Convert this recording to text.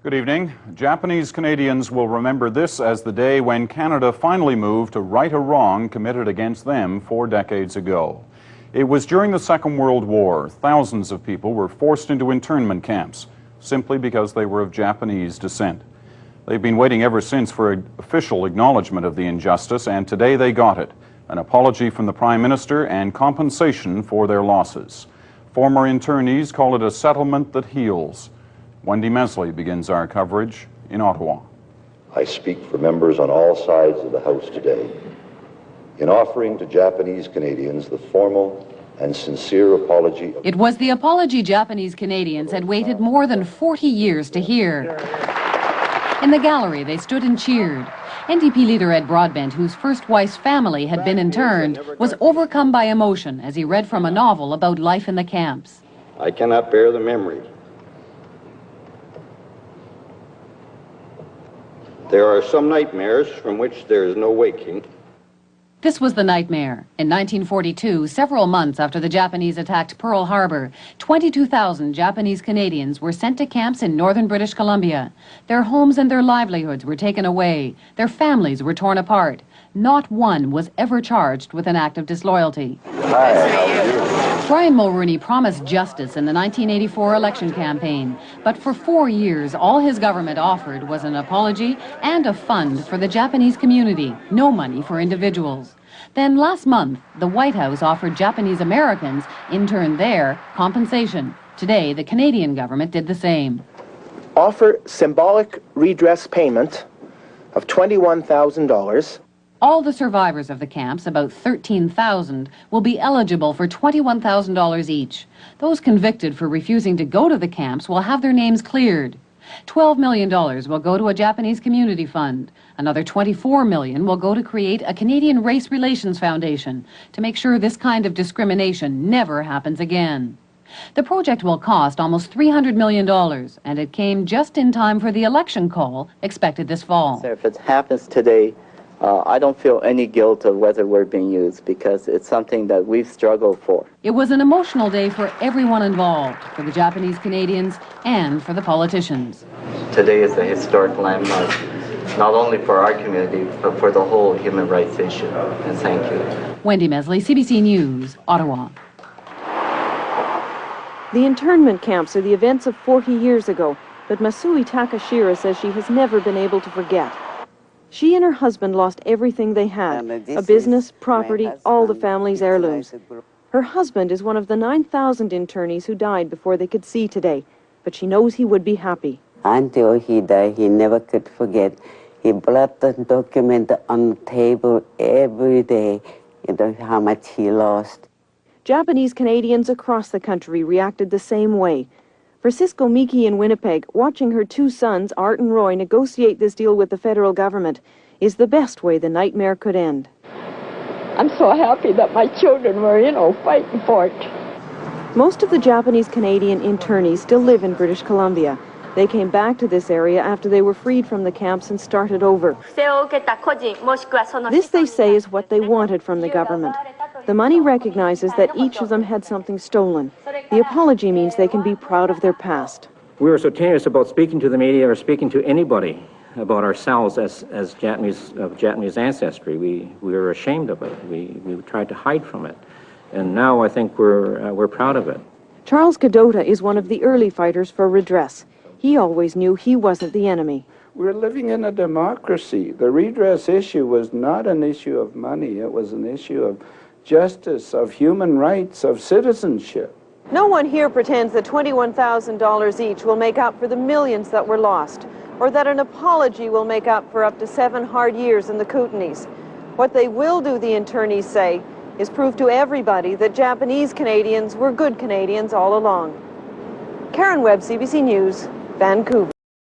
Good evening. Japanese Canadians will remember this as the day when Canada finally moved to right a wrong committed against them 4 decades ago. It was during the Second World War. Thousands of people were forced into internment camps simply because they were of Japanese descent. They've been waiting ever since for an official acknowledgement of the injustice, and today they got it. An apology from the Prime Minister and compensation for their losses. Former internees call it a settlement that heals. Wendy Mesley begins our coverage in Ottawa. I speak for members on all sides of the House today in offering to Japanese Canadians the formal and sincere apology. It was the apology Japanese Canadians had waited more than 40 years to hear. In the gallery, they stood and cheered. NDP leader Ed Broadbent, whose first wife's family had been interned, was overcome by emotion as he read from a novel about life in the camps. I cannot bear the memory. There are some nightmares from which there is no waking. This was the nightmare. In 1942, several months after the Japanese attacked Pearl Harbor, 22,000 Japanese Canadians were sent to camps in northern British Columbia. Their homes and their livelihoods were taken away. Their families were torn apart. Not one was ever charged with an act of disloyalty. Brian Mulroney promised justice in the 1984 election campaign, but for 4 years all his government offered was an apology and a fund for the Japanese community, no money for individuals. Then last month, the White House offered Japanese Americans interned there compensation. Today, the Canadian government did the same. Offer symbolic redress payment of $21,000. All the survivors of the camps, about 13,000, will be eligible for $21,000 each. Those convicted for refusing to go to the camps will have their names cleared. $12 million will go to a Japanese community fund. Another $24 million will go to create a Canadian Race Relations Foundation to make sure this kind of discrimination never happens again. The project will cost almost $300 million, and it came just in time for the election call expected this fall. So if it happens today, I don't feel any guilt of whether we're being used because it's something that we've struggled for. It was an emotional day for everyone involved, for the Japanese Canadians and for the politicians. Today is a historic landmark, not only for our community, but for the whole human rights issue. And thank you. Wendy Mesley, CBC News, Ottawa. The internment camps are the events of 40 years ago, but Masui Takashira says she has never been able to forget. She and her husband lost everything they had, a business, property, all the family's heirlooms. Her husband is one of the 9,000 internees who died before they could see today, but she knows he would be happy. Until he died, he never could forget. He brought the document on the table every day, how much he lost. Japanese Canadians across the country reacted the same way. For Cisco Miki in Winnipeg, watching her 2 sons, Art and Roy, negotiate this deal with the federal government is the best way the nightmare could end. I'm so happy that my children were, fighting for it. Most of the Japanese Canadian internees still live in British Columbia. They came back to this area after they were freed from the camps and started over. This, they say, is what they wanted from the government. The money recognizes that each of them had something stolen. The apology means they can be proud of their past. We were so tenuous about speaking to the media or speaking to anybody about ourselves as Japanese, of Japanese ancestry. We were ashamed of it. We tried to hide from it. And now I think we're proud of it. Charles Kadota is one of the early fighters for redress. He always knew he wasn't the enemy. We're living in a democracy. The redress issue was not an issue of money. It was an issue of justice, of human rights, of citizenship. No one here pretends that $21,000 each will make up for the millions that were lost, or that an apology will make up for up to 7 hard years in the Kootenays. What they will do, the internees say, is prove to everybody that Japanese Canadians were good Canadians all along. Karen Webb, CBC News, Vancouver.